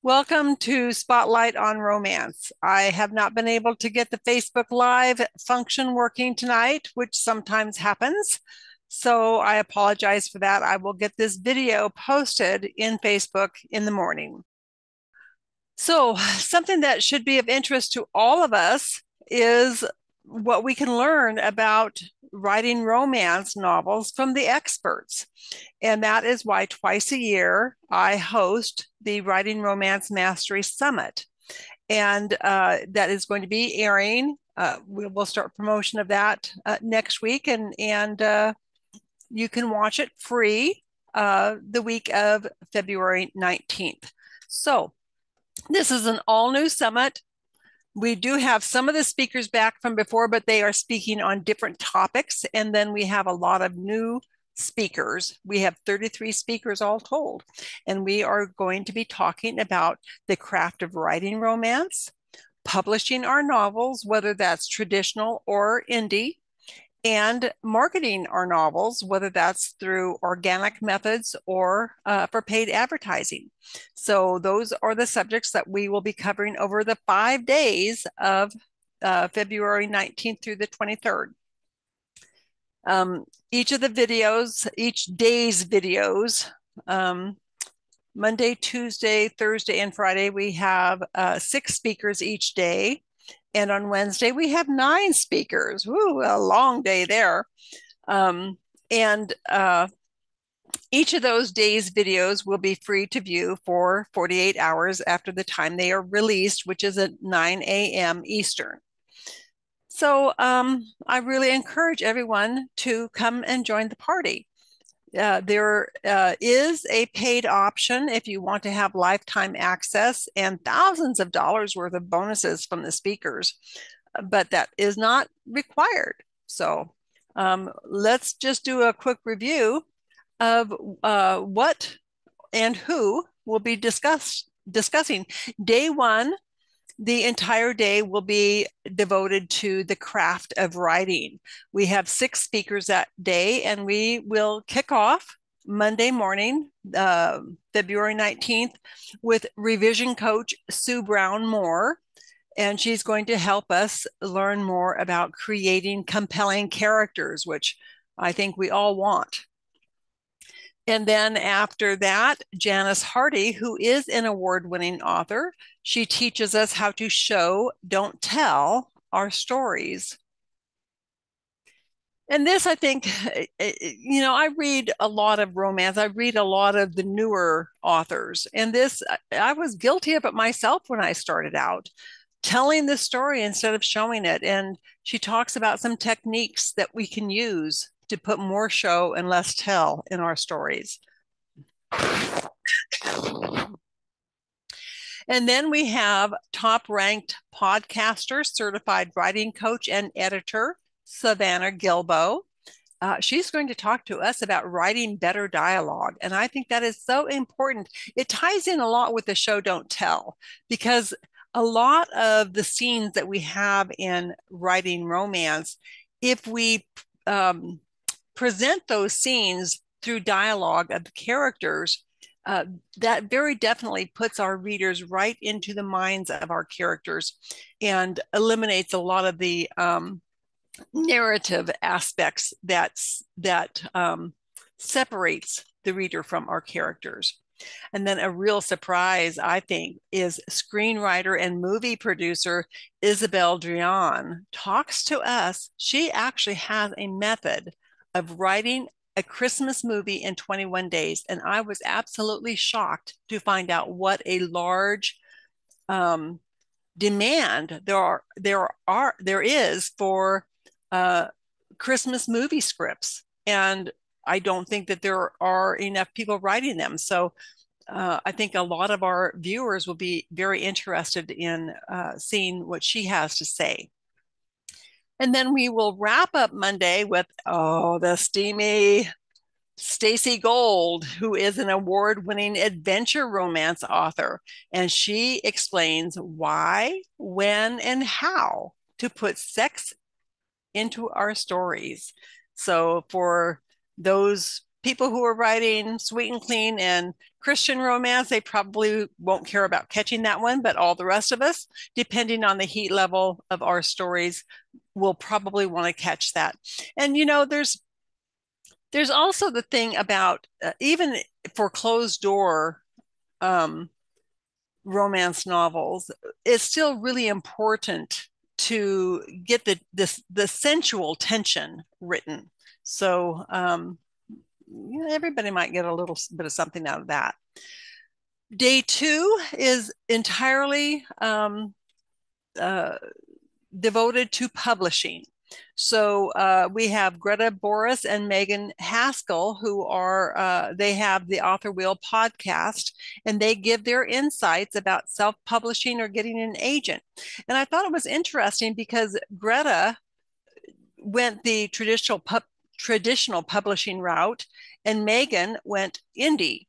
Welcome to Spotlight on Romance. I have not been able to get the Facebook Live function working tonight, which sometimes happens. So I apologize for that. I will get this video posted in Facebook in the morning. So, something that should be of interest to all of us is what we can learn about writing romance novels from the experts. And that is why twice a year I host the Writing Romance Mastery Summit. And that is going to be airing. We will start promotion of that next week, and you can watch it free the week of February 19th. So, this is an all new summit. We do have some of the speakers back from before, but they are speaking on different topics. And then we have a lot of new speakers. We have 33 speakers all told. And we are going to be talking about the craft of writing romance, publishing our novels, whether that's traditional or indie, and marketing our novels, whether that's through organic methods or for paid advertising. So those are the subjects that we will be covering over the 5 days of February 19th through the 23rd. Each of the videos, each day's videos, Monday, Tuesday, Thursday, and Friday, we have 6 speakers each day. And on Wednesday, we have 9 speakers. Woo, a long day there. And each of those days' videos will be free to view for 48 hours after the time they are released, which is at 9 a.m. Eastern. So I really encourage everyone to come and join the party. There is a paid option if you want to have lifetime access and thousands of dollars worth of bonuses from the speakers, but that is not required. So let's just do a quick review of what and who will be discussing. Day one, the entire day will be devoted to the craft of writing. We have 6 speakers that day, and we will kick off Monday morning, February 19th, with revision coach Sue Brown Moore. And she's going to help us learn more about creating compelling characters, which I think we all want. And then after that, Janice Hardy, who is an award-winning author, she teaches us how to show, don't tell, our stories. And this, I think, I read a lot of romance. I read a lot of the newer authors. And this, I was guilty of it myself when I started out, telling the story instead of showing it. And she talks about some techniques that we can use to put more show and less tell in our stories. And then we have top-ranked podcaster, certified writing coach, and editor, Savannah Gilbo. She's going to talk to us about writing better dialogue. And I think that is so important. It ties in a lot with the show Don't Tell, because a lot of the scenes that we have in writing romance, if we present those scenes through dialogue of the characters, that very definitely puts our readers right into the minds of our characters and eliminates a lot of the narrative aspects that separates the reader from our characters. And then a real surprise, I think, is screenwriter and movie producer Isabel Drian talks to us. She actually has a method of writing a Christmas movie in 21 days. And I was absolutely shocked to find out what a large demand there is for Christmas movie scripts. And I don't think that there are enough people writing them. So I think a lot of our viewers will be very interested in seeing what she has to say. And then we will wrap up Monday with, the steamy Stacey Gold, who is an award-winning adventure romance author. And she explains why, when, and how to put sex into our stories. So for those people who are writing sweet and clean and Christian romance, they probably won't care about catching that one, but all the rest of us, depending on the heat level of our stories, will probably want to catch that. And there's also the thing about even for closed door um, romance novels, it's still really important to get the sensual tension written. So everybody might get a little bit of something out of that. Day 2 is entirely uh, devoted to publishing. So we have Greta Boris and Megan Haskell, who they have the Author Wheel podcast, and they give their insights about self-publishing or getting an agent. And I thought it was interesting because Greta went the traditional publishing route, and Megan went indie.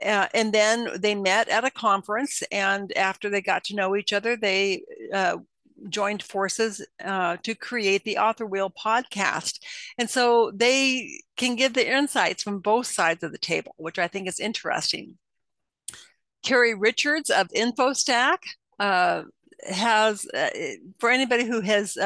And then they met at a conference, and after they got to know each other, they joined forces to create the Author Wheel podcast. And so they can give the insights from both sides of the table, which I think is interesting. Carrie Richards of InfoStack has, for anybody who has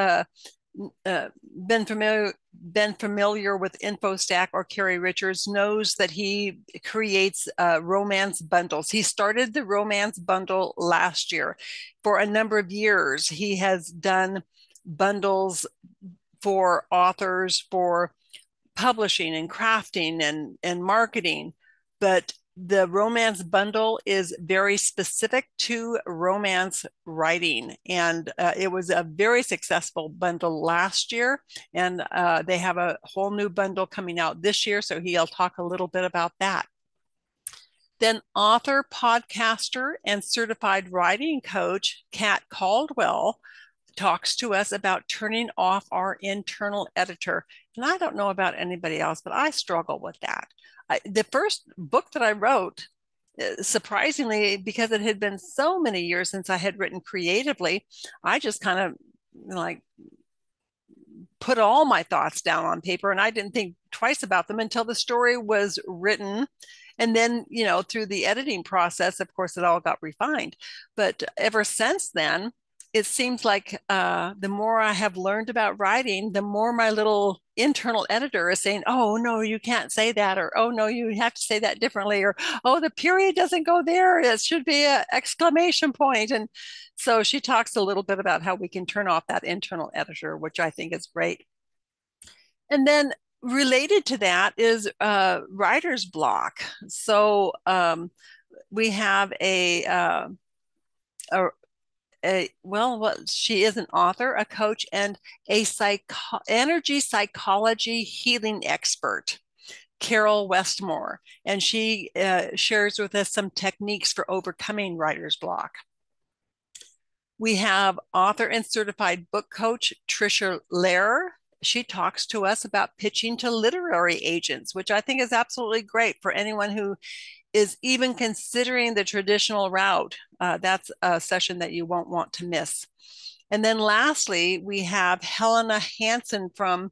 been familiar with InfoStack or Carrie Richards, knows that he creates romance bundles. He started the romance bundle last year. For a number of years, he has done bundles for authors for publishing and crafting and marketing, but the romance bundle is very specific to romance writing. And it was a very successful bundle last year. And they have a whole new bundle coming out this year. So he'll talk a little bit about that. Then author, podcaster, and certified writing coach, Kat Caldwell, talks to us about turning off our internal editor. And I don't know about anybody else, but I struggle with that. The first book that I wrote, surprisingly, because it had been so many years since I had written creatively, I just kind of like put all my thoughts down on paper, and I didn't think twice about them until the story was written. And then, through the editing process, of course, it all got refined. But ever since then, it seems like the more I have learned about writing, the more my little internal editor is saying, oh, no, you can't say that, or, oh, no, you have to say that differently, or, oh, the period doesn't go there. It should be an exclamation point. And so she talks a little bit about how we can turn off that internal editor, which I think is great. And then related to that is writer's block. So we have she is an author, a coach, and a energy psychology healing expert, Carol Westmore. And she shares with us some techniques for overcoming writer's block. We have author and certified book coach, Tricia Lehrer. She talks to us about pitching to literary agents, which I think is absolutely great for anyone who is even considering the traditional route. That's a session that you won't want to miss. And then lastly, we have Helena Hansen from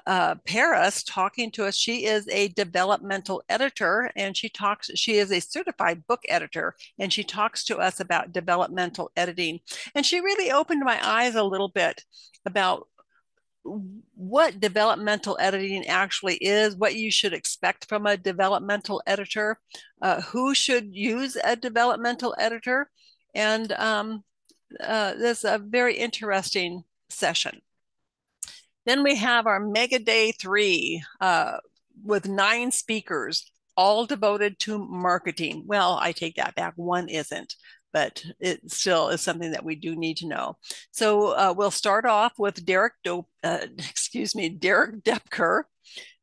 Paris talking to us. She is a developmental editor, and she is a certified book editor, and she talks to us about developmental editing. And she really opened my eyes a little bit about what developmental editing actually is, what you should expect from a developmental editor, who should use a developmental editor. And this is a very interesting session. Then we have our Mega Day 3 with 9 speakers, all devoted to marketing. Well, I take that back. One isn't, but it still is something that we do need to know. So we'll start off with Derek Depker.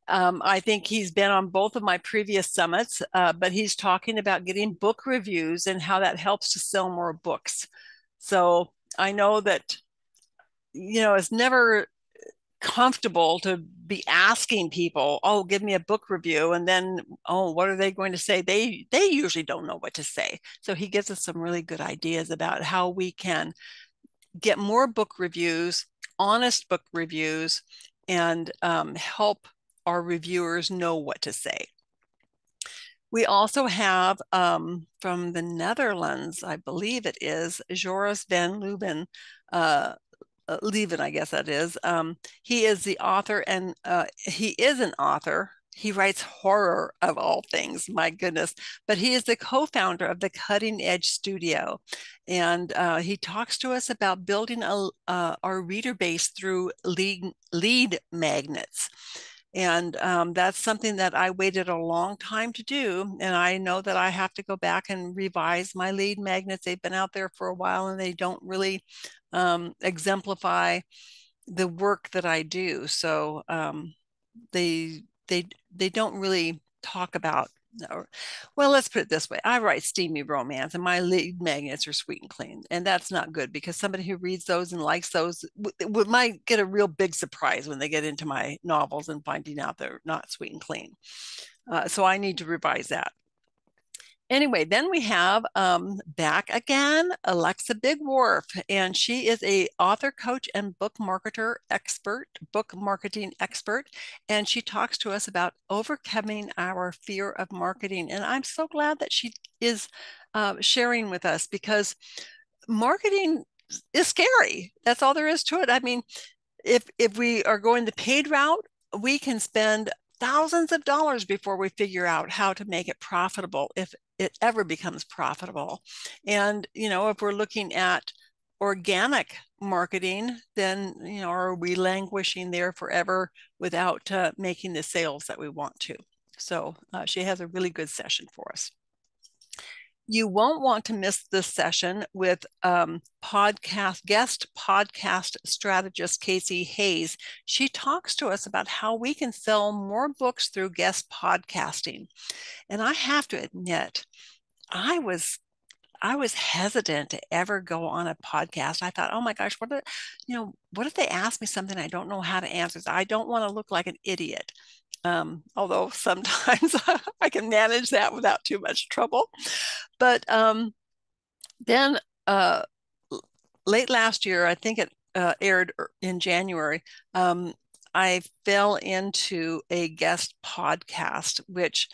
I think he's been on both of my previous summits, but he's talking about getting book reviews and how that helps to sell more books. So I know that, it's never comfortable to be asking people, oh, give me a book review, and then, oh, what are they going to say? They usually don't know what to say. So he gives us some really good ideas about how we can get more book reviews, honest book reviews, and help our reviewers know what to say. We also have from the Netherlands, I believe it is, Joris van Leuven, Leuven, I guess that is. He is the author, and he is an author. He writes horror of all things, my goodness. But he is the co-founder of the Cutting Edge Studio. And he talks to us about building our reader base through lead magnets. And that's something that I waited a long time to do. And I know that I have to go back and revise my lead magnets. They've been out there for a while and they don't really exemplify the work that I do. So they don't really talk about, well, let's put it this way. I write steamy romance and my lead magnets are sweet and clean. And that's not good because somebody who reads those and likes those might get a real big surprise when they get into my novels and finding out they're not sweet and clean. So I need to revise that. Anyway, then we have back again, Alexa Bigwolf, and she is a author, coach, and book marketing expert, and she talks to us about overcoming our fear of marketing. And I'm so glad that she is sharing with us because marketing is scary. That's all there is to it. I mean, if we are going the paid route, we can spend thousands of dollars before we figure out how to make it profitable, if it ever becomes profitable. And, if we're looking at organic marketing, then, are we languishing there forever without making the sales that we want to? So she has a really good session for us. You won't want to miss this session with guest podcast strategist Casey Hayes. She talks to us about how we can sell more books through guest podcasting. And I have to admit, I was hesitant to ever go on a podcast. I thought, oh my gosh, what if they ask me something I don't know how to answer? I don't want to look like an idiot. Although sometimes I can manage that without too much trouble. But then late last year, I think it aired in January, I fell into a guest podcast, which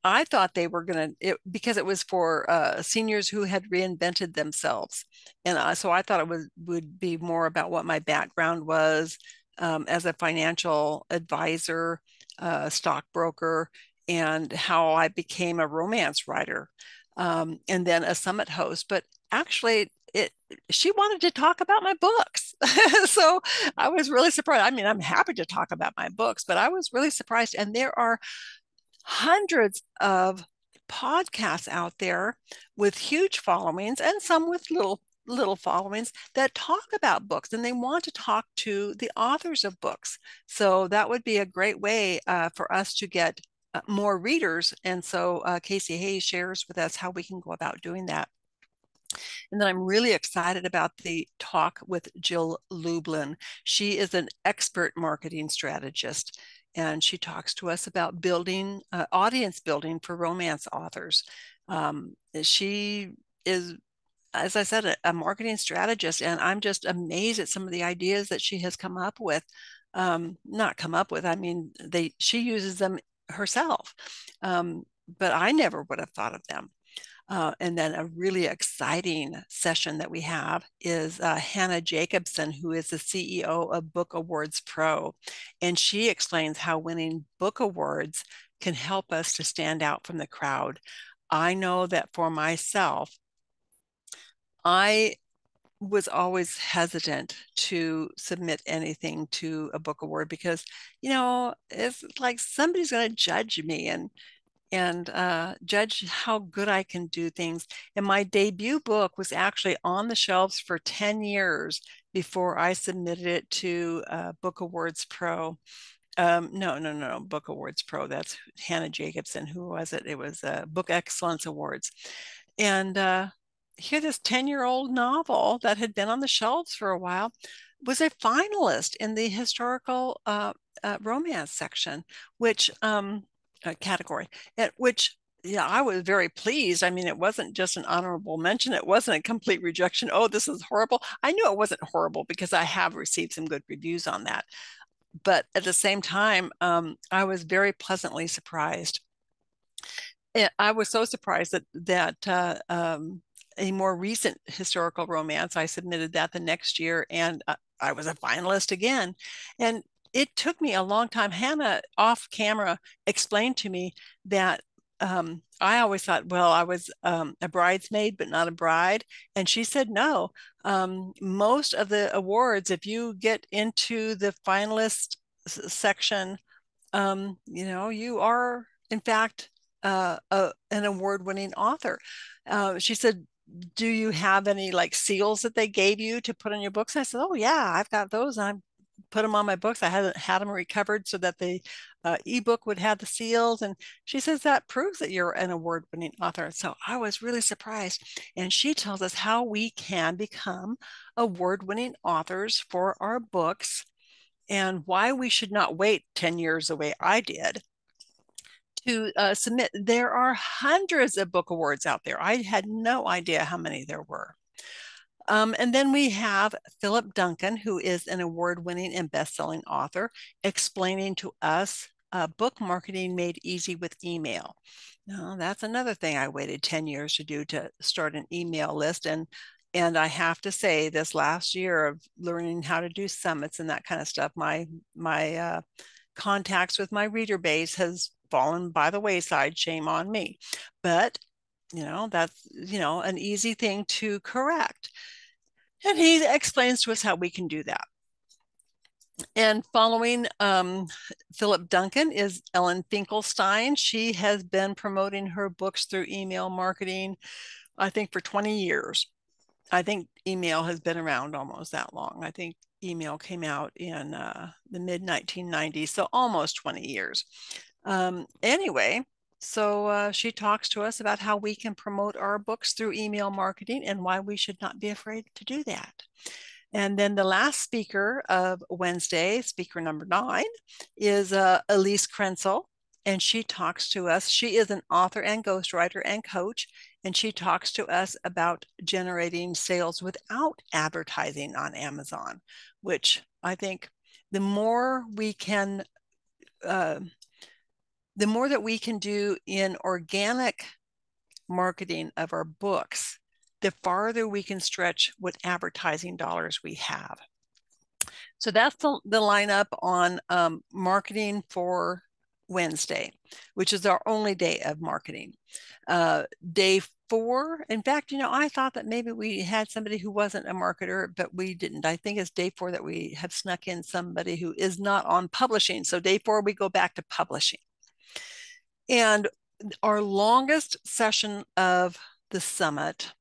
I thought they were going to, because it was for seniors who had reinvented themselves. And so I thought it would be more about what my background was as a financial advisor, stockbroker, and how I became a romance writer, and then a summit host. But actually, she wanted to talk about my books. So I was really surprised. I mean, I'm happy to talk about my books, but I was really surprised. And there are hundreds of podcasts out there with huge followings and some with little followings that talk about books, and they want to talk to the authors of books. So that would be a great way for us to get more readers. And so Casey Hayes shares with us how we can go about doing that. And then I'm really excited about the talk with Jill Lublin. She is an expert marketing strategist, and she talks to us about building audience building for romance authors. She is, as I said, a marketing strategist, and I'm just amazed at some of the ideas that she has come up with. Not come up with, I mean, she uses them herself, but I never would have thought of them. And then a really exciting session that we have is Hannah Jacobson, who is the CEO of Book Awards Pro. And she explains how winning book awards can help us to stand out from the crowd. I know that for myself, I was always hesitant to submit anything to a book award because, it's like somebody's going to judge me and judge how good I can do things. And my debut book was actually on the shelves for 10 years before I submitted it to Book Awards Pro. No, Book Awards Pro. That's Hannah Jacobson. Who was it? It was Book Excellence Awards. And here, this 10-year-old novel that had been on the shelves for a while was a finalist in the historical romance section, which category, at which, yeah, I was very pleased. I mean, it wasn't just an honorable mention. It wasn't a complete rejection. Oh, this is horrible. I knew it wasn't horrible because I have received some good reviews on that. But at the same time, I was very pleasantly surprised. I was so surprised that a more recent historical romance, I submitted that the next year, and I was a finalist again. And it took me a long time. Hannah, off camera, explained to me that I always thought, well, I was a bridesmaid, but not a bride. And she said, no, most of the awards, if you get into the finalist section, you are, in fact, an award-winning author. She said, do you have any like seals that they gave you to put on your books? I said, oh yeah, I've got those. I put them on my books. I hadn't had them recovered so that the ebook would have the seals. And she says that proves that you're an award-winning author. So I was really surprised. And she tells us how we can become award-winning authors for our books and why we should not wait 10 years the way I did to submit. There are hundreds of book awards out there. I had no idea how many there were. And then we have Philip Duncan, who is an award-winning and best-selling author, explaining to us book marketing made easy with email. Now, that's another thing I waited 10 years to do, to start an email list. And I have to say, this last year of learning how to do summits and that kind of stuff, my contacts with my reader base has fallen by the wayside. Shame on me. But that's an easy thing to correct. And he explains to us how we can do that. And following Philip Duncan is Ellen Finkelstein. She has been promoting her books through email marketing, I think, for 20 years. I think email has been around almost that long. I think email came out in the mid 1990s, so almost 20 years. Anyway, so she talks to us about how we can promote our books through email marketing and why we should not be afraid to do that. And then the last speaker of Wednesday, speaker number 9, is Elise Krenzel. And she talks to us. She is an author and ghostwriter and coach. And she talks to us about generating sales without advertising on Amazon, which I think the more we can, the more that we can do in organic marketing of our books, the farther we can stretch what advertising dollars we have. So that's the lineup on marketing for Wednesday, which is our only day of marketing. Day 4, in fact, I thought that maybe we had somebody who wasn't a marketer, but we didn't. I think it's day 4 that we have snuck in somebody who is not on publishing. So day 4, we go back to publishing. And our longest session of the summit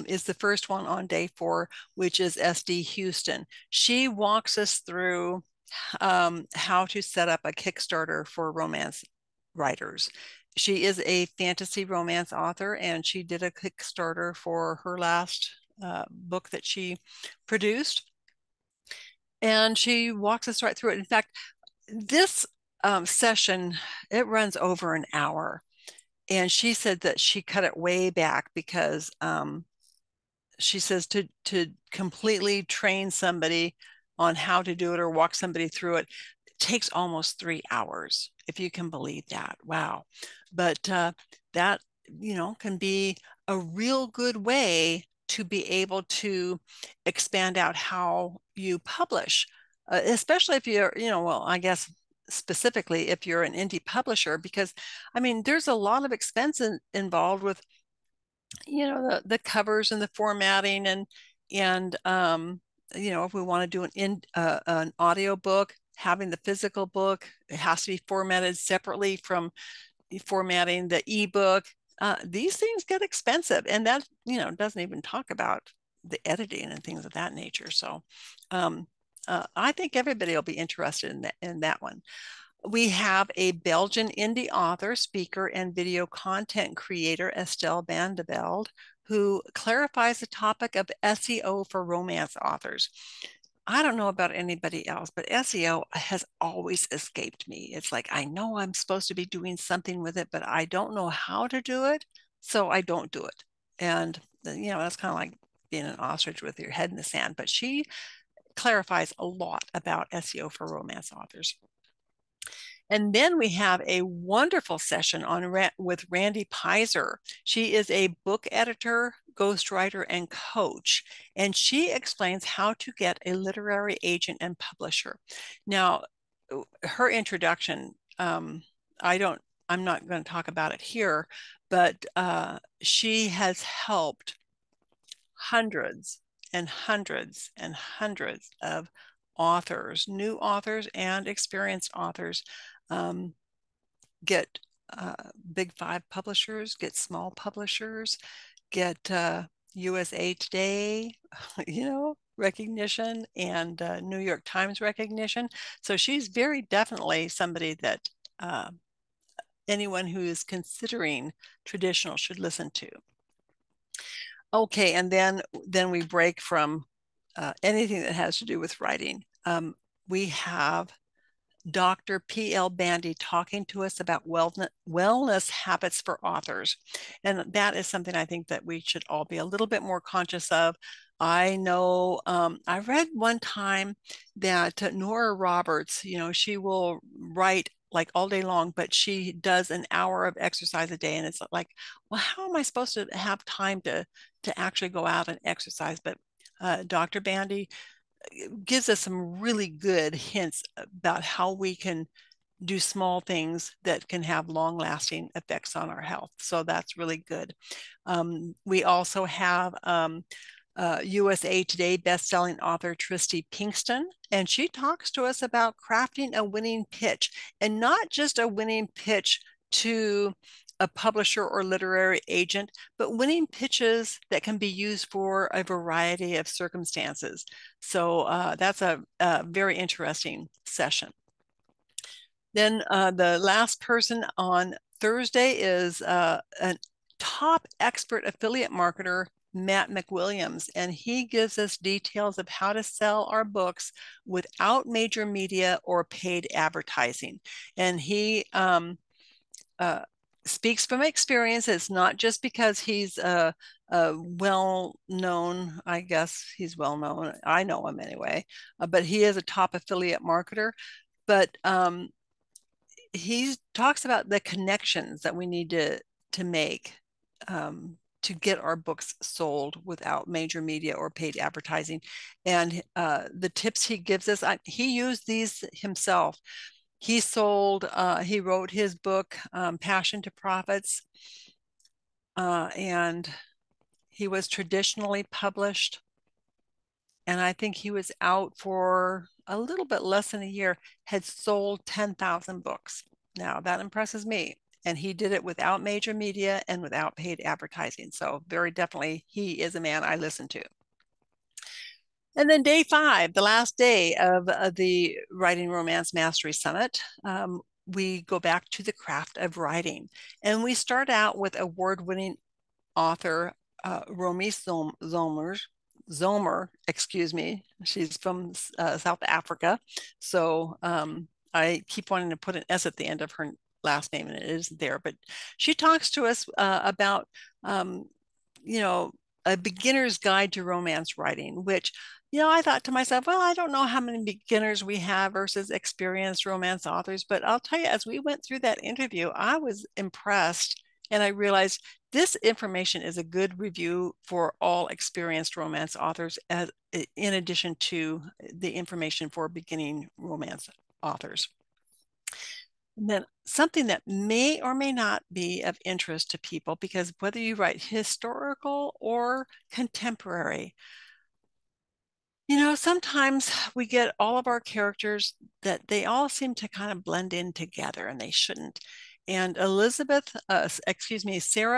is the first one on day 4, which is SD Houston. She walks us through how to set up a Kickstarter for romance writers. She is a fantasy romance author, and she did a Kickstarter for her last book that she produced. And she walks us right through it. In fact, this session, it runs over an hour. And she said that she cut it way back because she says to completely train somebody on how to do it or walk somebody through it, it takes almost 3 hours, if you can believe that. Wow. But that, can be a real good way to be able to expand out how you publish, especially if you're, well, I guess specifically if you're an indie publisher, because there's a lot of expense involved with the covers and the formatting and if we want to do an audio book, having the physical book, it has to be formatted separately from formatting the ebook. These things get expensive, and that doesn't even talk about the editing and things of that nature. So I think everybody will be interested in that one. We have a Belgian indie author, speaker, and video content creator, Estelle Van de Velde, who clarifies the topic of SEO for romance authors. I don't know about anybody else, but SEO has always escaped me. It's like, I know I'm supposed to be doing something with it, but I don't know how to do it, so I don't do it. And, that's kind of like being an ostrich with your head in the sand. But she clarifies a lot about SEO for romance authors. And then we have a wonderful session with Randy Pizer. She is a book editor, ghostwriter, and coach, and she explains how to get a literary agent and publisher. Now, her introduction, I'm not going to talk about it here, but she has helped hundreds and hundreds and hundreds of authors, new authors and experienced authors, get big five publishers, get small publishers, get USA Today, recognition, and New York Times recognition. So she's very definitely somebody that anyone who is considering traditional should listen to. Okay, and then we break from anything that has to do with writing. We have Dr. P.L. Bandy talking to us about wellness habits for authors. And that is something I think that we should all be a little bit more conscious of. I know I read one time that Nora Roberts, she will write like all day long, but she does an hour of exercise a day. And it's like, well, how am I supposed to have time to actually go out and exercise? But Dr. Bandy gives us some really good hints about how we can do small things that can have long-lasting effects on our health. So that's really good. We also have USA Today bestselling author Tristy Pinkston, and she talks to us about crafting a winning pitch, and not just a winning pitch to a publisher or literary agent, but winning pitches that can be used for a variety of circumstances. So that's a very interesting session. Then the last person on Thursday is a top expert affiliate marketer, Matt McWilliams, and he gives us details of how to sell our books without major media or paid advertising. And he speaks from experience. It's not just because he's well known. I guess he's well known. I know him anyway, but he is a top affiliate marketer. But he talks about the connections that we need to make to get our books sold without major media or paid advertising. And the tips he gives us, he used these himself. He wrote his book, Passion to Profits, and he was traditionally published. And I think he was out for a little bit less than a year, had sold 10,000 books. Now that impresses me. And he did it without major media and without paid advertising. So very definitely, he is a man I listen to. And then day 5, the last day of the Writing Romance Mastery Summit, we go back to the craft of writing. And we start out with award-winning author Romy Zomer, excuse me. She's from South Africa. So I keep wanting to put an S at the end of her last name, and it isn't there. But she talks to us about, a beginner's guide to romance writing, which, I thought to myself, well, I don't know how many beginners we have versus experienced romance authors. But I'll tell you, as we went through that interview, I was impressed. And I realized this information is a good review for all experienced romance authors, in addition to the information for beginning romance authors. And then something that may or may not be of interest to people, because whether you write historical or contemporary, sometimes we get all of our characters that they all seem to kind of blend in together, and they shouldn't. And Sarah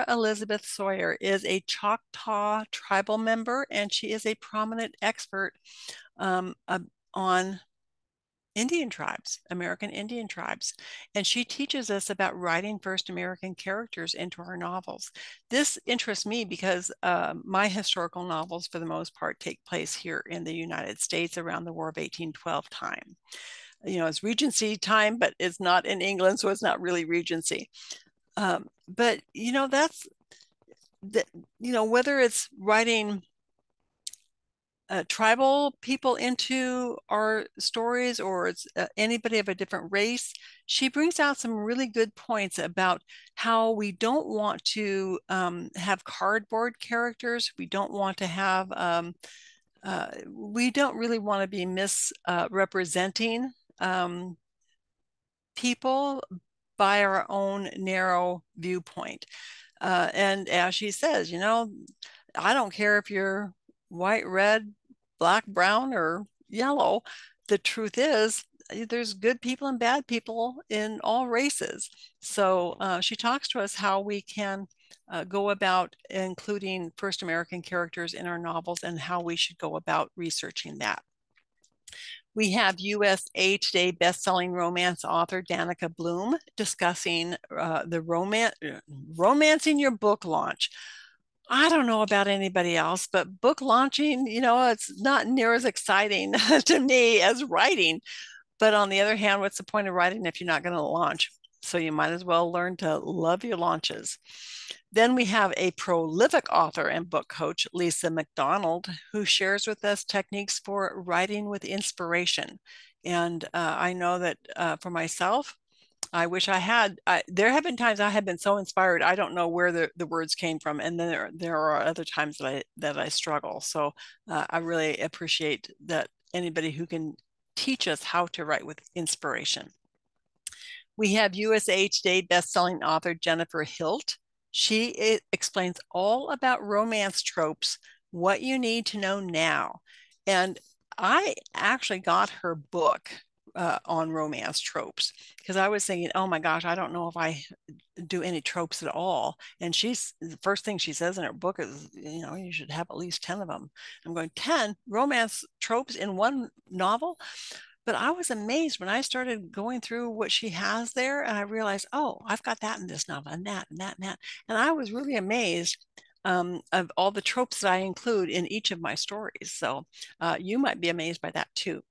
Elizabeth Sawyer is a Choctaw tribal member, and she is a prominent expert on Indian tribes, American Indian tribes. And she teaches us about writing first American characters into our novels. This interests me because my historical novels, for the most part, take place here in the United States around the War of 1812 time. It's Regency time, but it's not in England, so it's not really Regency. But that's whether it's writing tribal people into our stories, or it's anybody of a different race, she brings out some really good points about how we don't want to have cardboard characters. We don't want to have, we don't really want to be misrepresenting people by our own narrow viewpoint. And as she says, you know, I don't care if you're white, red, black, brown, or yellow. The truth is, there's good people and bad people in all races. So she talks to us how we can go about including First American characters in our novels and how we should go about researching that. We have USA Today best-selling romance author Danica Bloom discussing the romancing your book launch. I don't know about anybody else, but book launching, you know, it's not near as exciting to me as writing. But on the other hand, what's the point of writing if you're not going to launch? So you might as well learn to love your launches. Then we have a prolific author and book coach, Lisa McDonald, who shares with us techniques for writing with inspiration. And I know that for myself, I wish I had. There have been times I have been so inspired, I don't know where the words came from, and then there are other times that I struggle. So I really appreciate that anybody who can teach us how to write with inspiration. We have USA Today bestselling author Jennifer Hilt. She explains all about romance tropes, what you need to know now. And I actually got her book on romance tropes because I was thinking, oh my gosh, I don't know if I do any tropes at all. And she's the first thing she says in her book is, you know, you should have at least 10 of them. I'm going, 10 romance tropes in one novel? But I was amazed when I started going through what she has there, and I realized, oh, I've got that in this novel, and that, and that, and that. And I was really amazed of all the tropes that I include in each of my stories. So you might be amazed by that too.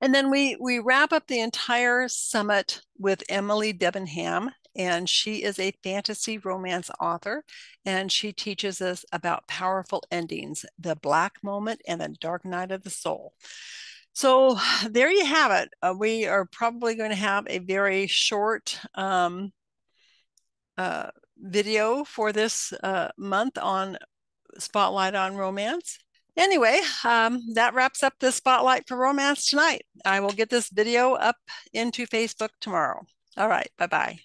And then we wrap up the entire summit with Emily Debenham, and she is a fantasy romance author, and she teaches us about powerful endings, the black moment and the dark night of the soul. So there you have it. We are probably going to have a very short video for this month on Spotlight on Romance. Anyway, that wraps up the Spotlight for Romance tonight. I will get this video up into Facebook tomorrow. All right, bye-bye.